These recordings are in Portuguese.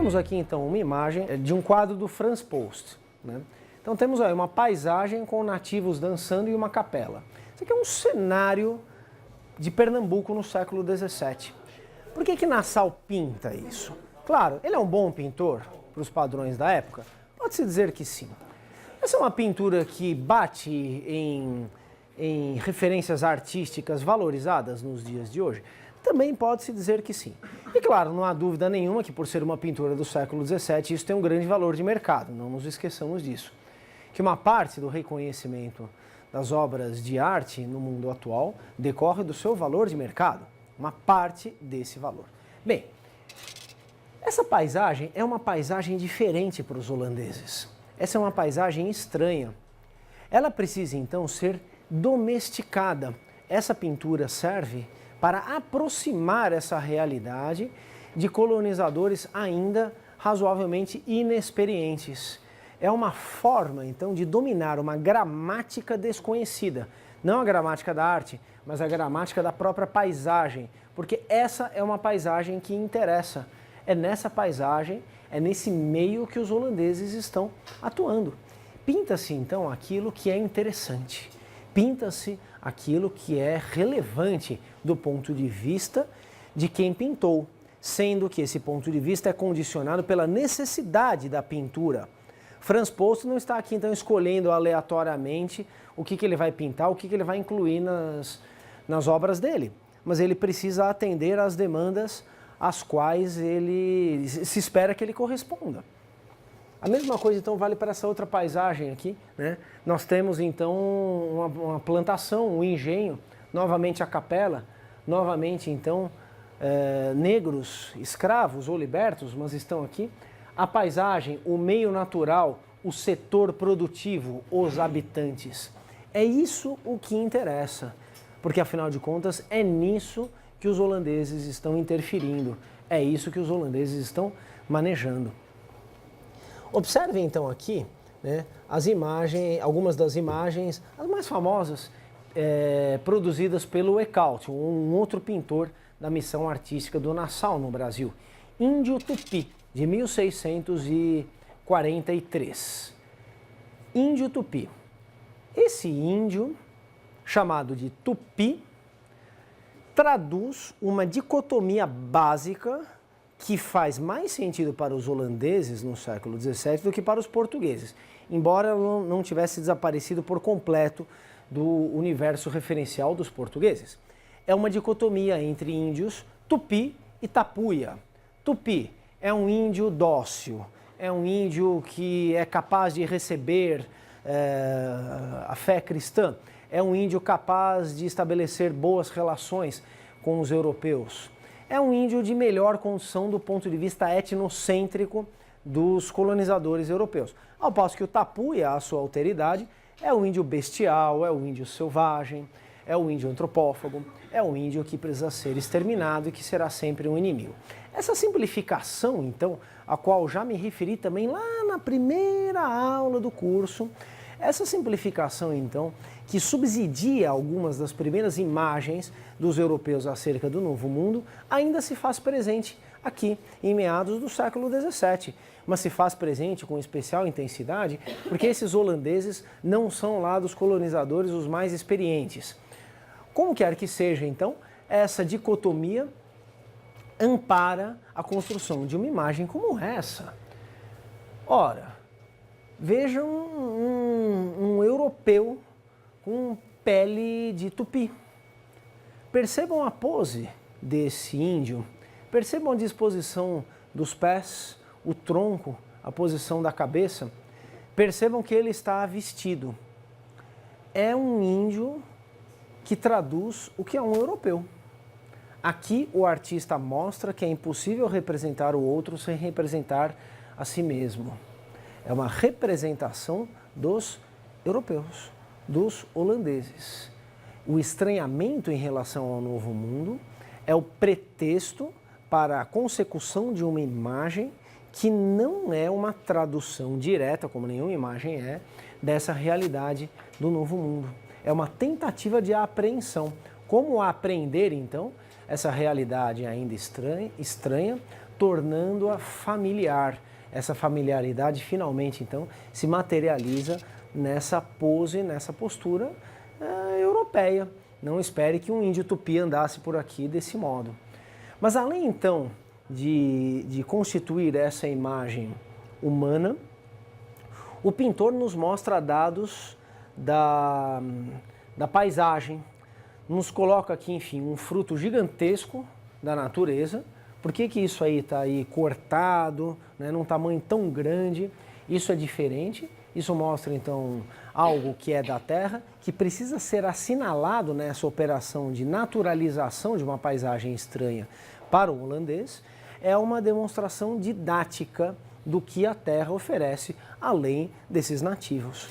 temos aqui então uma imagem de um quadro do Franz Post, né? Então temos aí uma paisagem com nativos dançando e uma capela. Isso aqui é um cenário de Pernambuco no século XVII. Por que Nassau pinta isso? Claro, ele é um bom pintor para os padrões da época? Pode-se dizer que sim. Essa é uma pintura que bate em referências artísticas valorizadas nos dias de hoje? Também pode-se dizer que sim. E claro, não há dúvida nenhuma que por ser uma pintura do século XVII, isso tem um grande valor de mercado, não nos esqueçamos disso. Que uma parte do reconhecimento das obras de arte no mundo atual decorre do seu valor de mercado, uma parte desse valor. Bem, essa paisagem é uma paisagem diferente para os holandeses. Essa é uma paisagem estranha. Ela precisa então ser domesticada. Essa pintura serve para aproximar essa realidade de colonizadores ainda razoavelmente inexperientes. É uma forma, então, de dominar uma gramática desconhecida. Não a gramática da arte, mas a gramática da própria paisagem. Porque essa é uma paisagem que interessa. É nessa paisagem, é nesse meio que os holandeses estão atuando. Pinta-se, então, aquilo que é interessante. Pinta-se aquilo que é relevante do ponto de vista de quem pintou, sendo que esse ponto de vista é condicionado pela necessidade da pintura. Franz Post não está aqui, então, escolhendo aleatoriamente o que ele vai pintar, o que ele vai incluir nas obras dele. Mas ele precisa atender às demandas às quais ele se espera que ele corresponda. A mesma coisa, então, vale para essa outra paisagem aqui, né? Nós temos, então, uma plantação, um engenho, novamente a capela, novamente, então, negros, escravos ou libertos, mas estão aqui. A paisagem, o meio natural, o setor produtivo, os habitantes. É isso o que interessa, porque afinal de contas é nisso que os holandeses estão interferindo, é isso que os holandeses estão manejando. Observem então aqui, né, as imagens, algumas das imagens, as mais famosas, produzidas pelo Eekhout, um outro pintor da missão artística do Nassau no Brasil. Índio Tupi, de 1643. Índio Tupi. Esse índio, chamado de Tupi, traduz uma dicotomia básica que faz mais sentido para os holandeses no século XVII do que para os portugueses, embora não tivesse desaparecido por completo do universo referencial dos portugueses. É uma dicotomia entre índios Tupi e Tapuia. Tupi é um índio dócil, é um índio que é capaz de receber a fé cristã, é um índio capaz de estabelecer boas relações com os europeus. É um índio de melhor condição do ponto de vista etnocêntrico dos colonizadores europeus. Ao passo que o Tapuia, a sua alteridade, é o índio bestial, é o índio selvagem, é o índio antropófago, é o índio que precisa ser exterminado e que será sempre um inimigo. Essa simplificação, então, a qual já me referi também lá na primeira aula do curso, essa simplificação, então, que subsidia algumas das primeiras imagens dos europeus acerca do Novo Mundo, ainda se faz presente aqui em meados do século XVII, mas se faz presente com especial intensidade porque esses holandeses não são lá dos colonizadores os mais experientes. Como quer que seja, então, essa dicotomia ampara a construção de uma imagem como essa. Ora, vejam um europeu com pele de tupi. Percebam a pose desse índio, percebam a disposição dos pés, o tronco, a posição da cabeça, percebam que ele está vestido. É um índio que traduz o que é um europeu. Aqui o artista mostra que é impossível representar o outro sem representar a si mesmo. É uma representação dos europeus, dos holandeses. O estranhamento em relação ao Novo Mundo é o pretexto para a consecução de uma imagem que não é uma tradução direta, como nenhuma imagem é, dessa realidade do Novo Mundo. É uma tentativa de apreensão. Como apreender, então, essa realidade ainda estranha tornando-a familiar. Essa familiaridade finalmente então se materializa nessa pose, nessa postura europeia. Não espere que um índio tupi andasse por aqui desse modo. Mas além então de constituir essa imagem humana, o pintor nos mostra dados da paisagem, nos coloca aqui, enfim, um fruto gigantesco da natureza. Por que isso aí está aí cortado, né, num tamanho tão grande? Isso é diferente, isso mostra então algo que é da terra, que precisa ser assinalado nessa operação de naturalização de uma paisagem estranha para o holandês. É uma demonstração didática do que a terra oferece além desses nativos.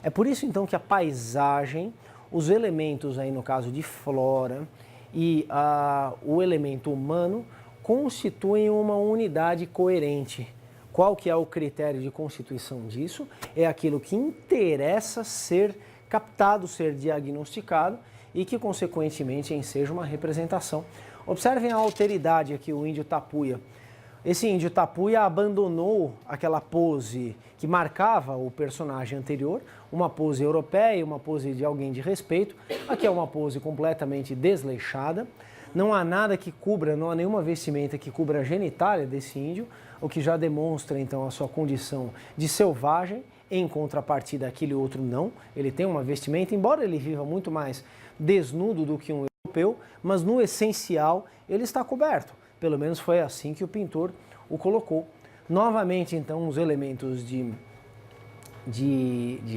É por isso então que a paisagem, os elementos aí no caso de flora e o elemento humano constituem uma unidade coerente. Qual que é o critério de constituição disso? É aquilo que interessa ser captado, ser diagnosticado e que consequentemente enseja uma representação. Observem a alteridade aqui, o índio tapuia. Esse índio tapuia abandonou aquela pose que marcava o personagem anterior, uma pose europeia, uma pose de alguém de respeito. Aqui é uma pose completamente desleixada. Não há nada que cubra, não há nenhuma vestimenta que cubra a genitália desse índio, o que já demonstra então a sua condição de selvagem. Em contrapartida, aquele outro não. Ele tem uma vestimenta, embora ele viva muito mais desnudo do que um europeu, mas no essencial ele está coberto. Pelo menos foi assim que o pintor o colocou. Novamente, então, os elementos de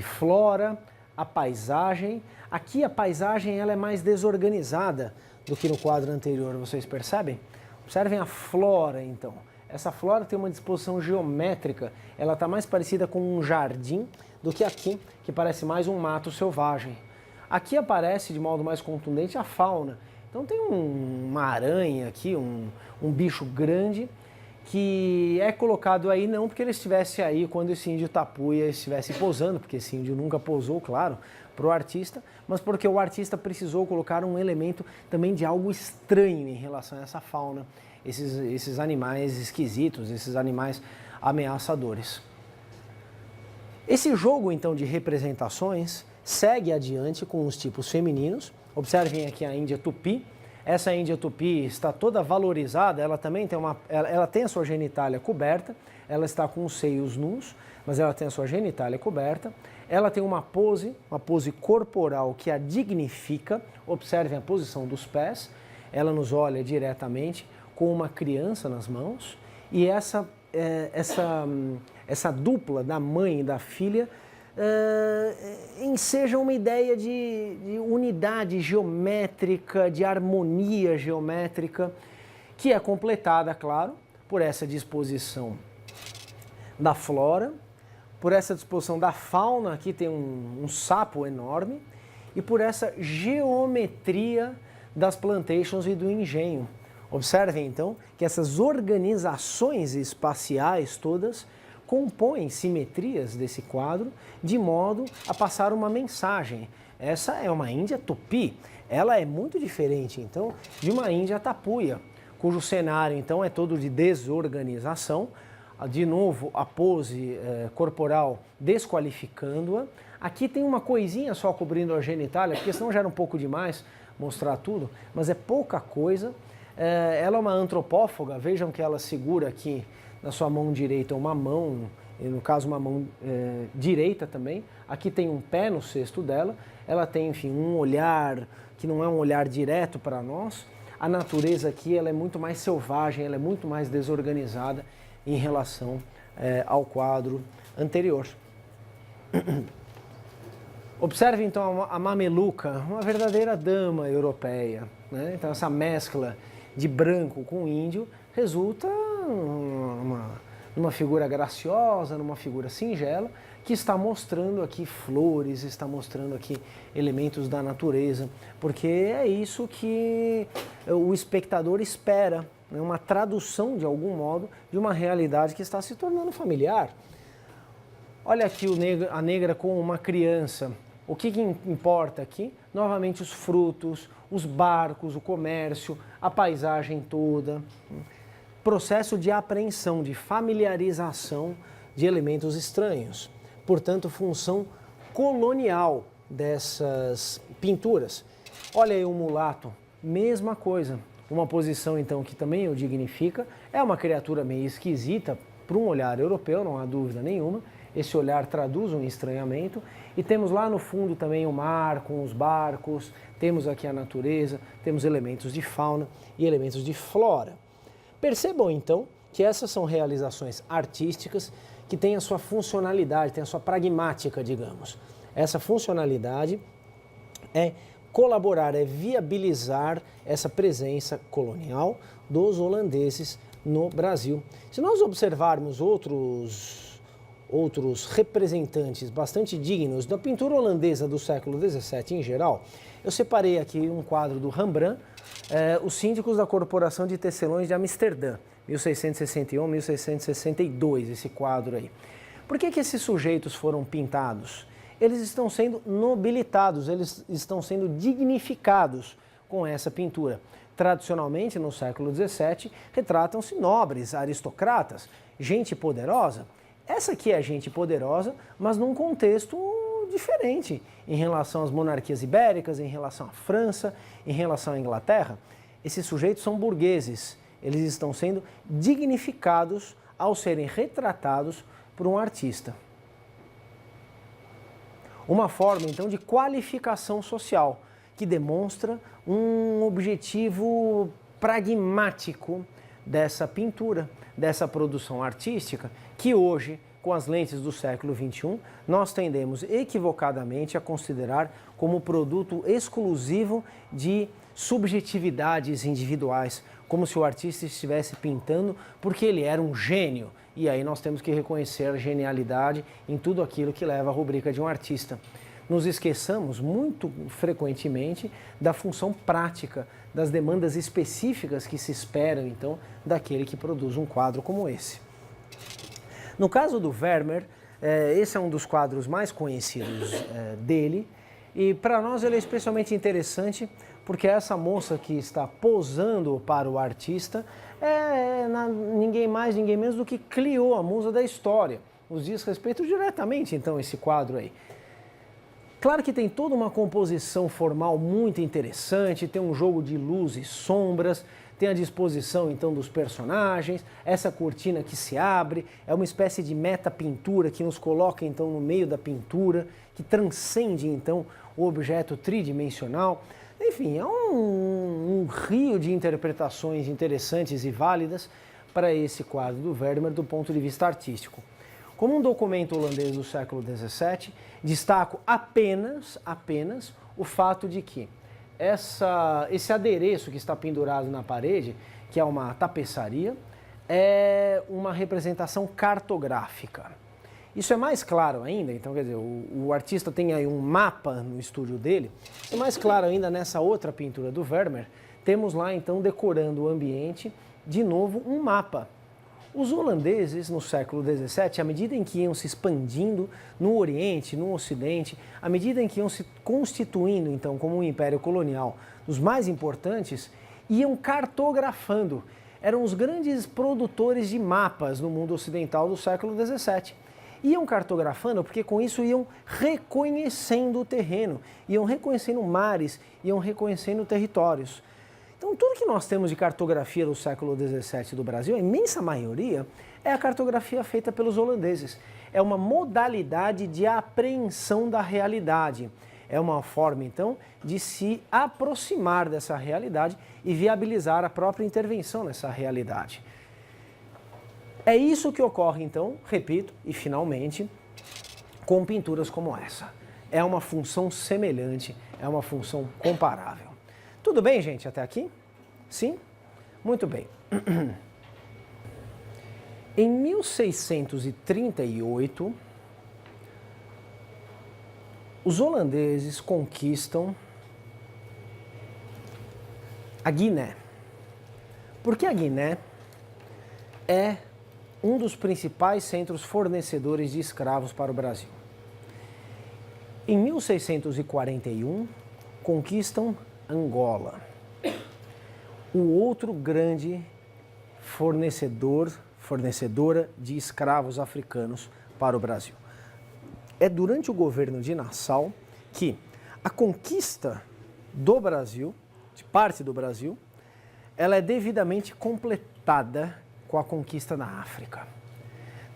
flora, a paisagem. Aqui a paisagem ela é mais desorganizada do que no quadro anterior, vocês percebem? Observem a flora, então. Essa flora tem uma disposição geométrica, ela está mais parecida com um jardim do que aqui, que parece mais um mato selvagem. Aqui aparece de modo mais contundente a fauna. Então tem uma aranha aqui, um bicho grande, que é colocado aí não porque ele estivesse aí quando esse índio tapuia estivesse posando, porque esse índio nunca posou, claro, para o artista, mas porque o artista precisou colocar um elemento também de algo estranho em relação a essa fauna, esses animais esquisitos, esses animais ameaçadores. Esse jogo então de representações segue adiante com os tipos femininos. Observem aqui a Índia tupi. Essa Índia tupi está toda valorizada, ela também tem ela tem a sua genitália coberta, ela está com os seios nus, mas ela tem a sua genitália coberta. Ela tem uma pose corporal que a dignifica. Observem a posição dos pés. Ela nos olha diretamente com uma criança nas mãos. E essa dupla da mãe e da filha enseja uma ideia de unidade geométrica, de harmonia geométrica, que é completada, claro, por essa disposição da flora, por essa disposição da fauna. Aqui tem um sapo enorme, e por essa geometria das plantations e do engenho. Observem então que essas organizações espaciais todas compõem simetrias desse quadro de modo a passar uma mensagem. Essa é uma Índia tupi, ela é muito diferente então de uma Índia tapuia, cujo cenário então é todo de desorganização. De novo a pose corporal desqualificando-a. Aqui tem uma coisinha só cobrindo a genitália, porque senão já era um pouco demais mostrar tudo, mas é pouca coisa. Ela é uma antropófaga, vejam que ela segura aqui na sua mão direita uma mão, no caso uma mão direita também. Aqui tem um pé no cesto dela, ela tem, enfim, um olhar que não é um olhar direto para nós. A natureza aqui ela é muito mais selvagem, ela é muito mais desorganizada em relação ao quadro anterior. Observe então a mameluca, uma verdadeira dama europeia, né? Então essa mescla de branco com índio resulta numa figura graciosa, numa figura singela, que está mostrando aqui flores, está mostrando aqui elementos da natureza, porque é isso que o espectador espera, né? Uma tradução de algum modo de uma realidade que está se tornando familiar. Olha aqui a negra com uma criança. O que importa aqui? Novamente os frutos, os barcos, o comércio, a paisagem toda. processo de apreensão, de familiarização de elementos estranhos. Portanto, função colonial dessas pinturas. Olha aí o mulato, mesma coisa. Uma posição, então, que também o dignifica. É uma criatura meio esquisita para um olhar europeu, não há dúvida nenhuma. Esse olhar traduz um estranhamento. E temos lá no fundo também o mar com os barcos, temos aqui a natureza, temos elementos de fauna e elementos de flora. Percebam, então, que essas são realizações artísticas que têm a sua funcionalidade, têm a sua pragmática, digamos. Essa funcionalidade é colaborar, é viabilizar essa presença colonial dos holandeses no Brasil. Se nós observarmos outros representantes bastante dignos da pintura holandesa do século XVII em geral, eu separei aqui um quadro do Rembrandt, Os Síndicos da Corporação de Tecelões de Amsterdã, 1661, 1662, esse quadro aí. Por que esses sujeitos foram pintados? Eles estão sendo nobilitados, eles estão sendo dignificados com essa pintura. Tradicionalmente, no século XVII, retratam-se nobres, aristocratas, gente poderosa. Essa aqui é gente poderosa, mas num contexto diferente em relação às monarquias ibéricas, em relação à França, em relação à Inglaterra. Esses sujeitos são burgueses, eles estão sendo dignificados ao serem retratados por um artista. Uma forma, então, de qualificação social, que demonstra um objetivo pragmático dessa pintura, dessa produção artística, que hoje, com as lentes do século XXI, nós tendemos equivocadamente a considerar como produto exclusivo de subjetividades individuais, como se o artista estivesse pintando porque ele era um gênio. E aí nós temos que reconhecer a genialidade em tudo aquilo que leva à rubrica de um artista. Nos esqueçamos muito frequentemente da função prática, das demandas específicas que se esperam, então, daquele que produz um quadro como esse. No caso do Vermeer, esse é um dos quadros mais conhecidos dele, e para nós ele é especialmente interessante porque essa moça que está posando para o artista ninguém mais, ninguém menos do que Clio, a musa da história. Nos diz respeito diretamente, então, esse quadro aí. Claro que tem toda uma composição formal muito interessante, tem um jogo de luz e sombras, tem a disposição, então, dos personagens, essa cortina que se abre, é uma espécie de meta-pintura que nos coloca, então, no meio da pintura, que transcende, então, o objeto tridimensional. Enfim, é um rio de interpretações interessantes e válidas para esse quadro do Vermeer do ponto de vista artístico. Como um documento holandês do século XVII, destaco apenas o fato de que esse adereço que está pendurado na parede, que é uma tapeçaria, é uma representação cartográfica. Isso é mais claro ainda, então quer dizer, o artista tem aí um mapa no estúdio dele, é mais claro ainda nessa outra pintura do Vermeer, temos lá então decorando o ambiente, de novo um mapa. Os holandeses no século XVII, à medida em que iam se expandindo no Oriente, no Ocidente, à medida em que iam se constituindo então como um império colonial dos mais importantes, iam cartografando. Eram os grandes produtores de mapas no mundo ocidental do século XVII. Iam cartografando porque com isso iam reconhecendo o terreno, iam reconhecendo mares, iam reconhecendo territórios. Então tudo que nós temos de cartografia do século XVII do Brasil, a imensa maioria, é a cartografia feita pelos holandeses. É uma modalidade de apreensão da realidade. É uma forma, então, de se aproximar dessa realidade e viabilizar a própria intervenção nessa realidade. É isso que ocorre, então, repito, e finalmente, com pinturas como essa. É uma função semelhante, é uma função comparável. Tudo bem, gente, até aqui? Sim? Muito bem. Em 1638, os holandeses conquistam a Guiné. Porque a Guiné é um dos principais centros fornecedores de escravos para o Brasil. Em 1641, conquistam Angola, o outro grande fornecedora de escravos africanos para o Brasil. É durante o governo de Nassau que a conquista do Brasil, de parte do Brasil, ela é devidamente completada com a conquista da África.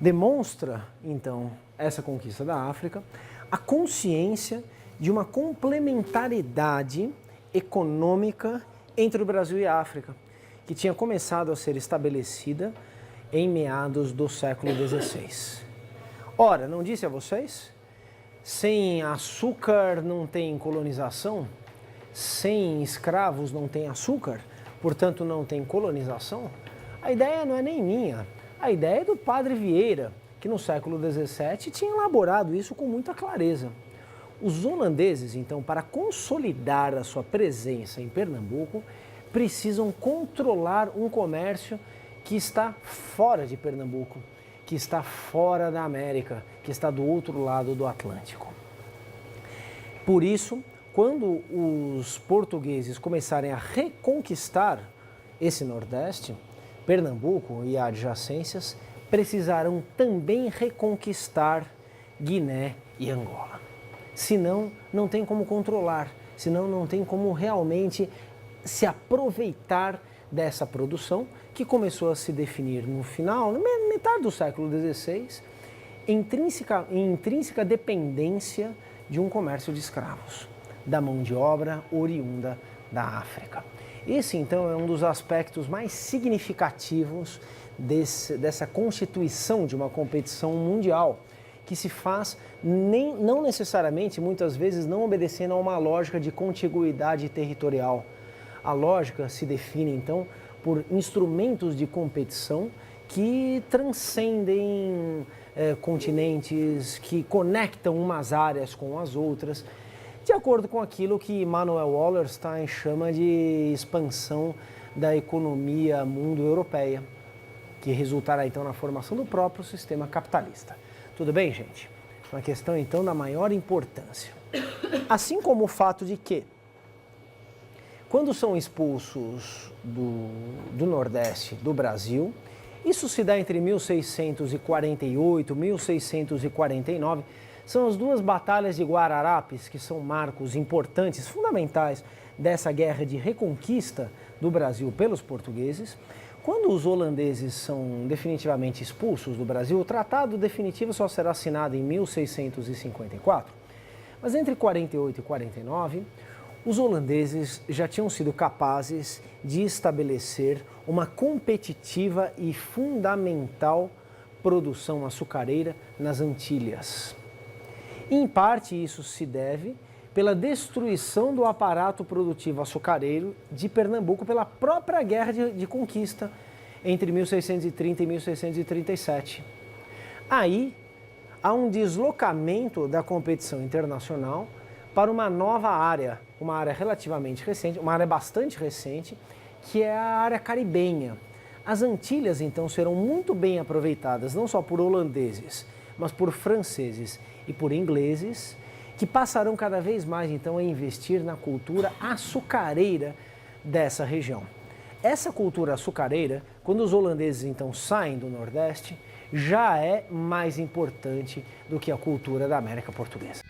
Demonstra, então, essa conquista da África, a consciência de uma complementaridade econômica entre o Brasil e a África, que tinha começado a ser estabelecida em meados do século XVI. Ora, não disse a vocês? Sem açúcar não tem colonização? Sem escravos não tem açúcar? Portanto, não tem colonização? A ideia não é nem minha. A ideia é do padre Vieira, que no século XVII tinha elaborado isso com muita clareza. Os holandeses, então, para consolidar a sua presença em Pernambuco, precisam controlar um comércio que está fora de Pernambuco, que está fora da América, que está do outro lado do Atlântico. Por isso, quando os portugueses começarem a reconquistar esse Nordeste, Pernambuco e adjacências precisarão também reconquistar Guiné e Angola. Senão, não tem como controlar, senão não tem como realmente se aproveitar dessa produção que começou a se definir no final, na metade do século XVI, em intrínseca dependência de um comércio de escravos, da mão de obra oriunda da África. Esse, então, é um dos aspectos mais significativos dessa constituição de uma competição mundial, que se faz não necessariamente, muitas vezes, não obedecendo a uma lógica de contiguidade territorial. A lógica se define, então, por instrumentos de competição que transcendem continentes, que conectam umas áreas com as outras, de acordo com aquilo que Manuel Wallerstein chama de expansão da economia mundo-europeia, que resultará então na formação do próprio sistema capitalista. Tudo bem, gente? Uma questão então da maior importância. Assim como o fato de que, quando são expulsos do Nordeste do Brasil, isso se dá entre 1648 e 1649, são as duas batalhas de Guararapes, que são marcos importantes, fundamentais dessa guerra de reconquista do Brasil pelos portugueses. Quando os holandeses são definitivamente expulsos do Brasil, o tratado definitivo só será assinado em 1654. Mas entre 48 e 49, os holandeses já tinham sido capazes de estabelecer uma competitiva e fundamental produção açucareira nas Antilhas. Em parte, isso se deve pela destruição do aparato produtivo açucareiro de Pernambuco pela própria guerra de conquista entre 1630 e 1637. Aí, há um deslocamento da competição internacional para uma nova área, uma área relativamente recente, uma área bastante recente, que é a área caribenha. As Antilhas, então, serão muito bem aproveitadas, não só por holandeses, mas por franceses e por ingleses, que passarão cada vez mais, então, a investir na cultura açucareira dessa região. Essa cultura açucareira, quando os holandeses, então, saem do Nordeste, já é mais importante do que a cultura da América Portuguesa.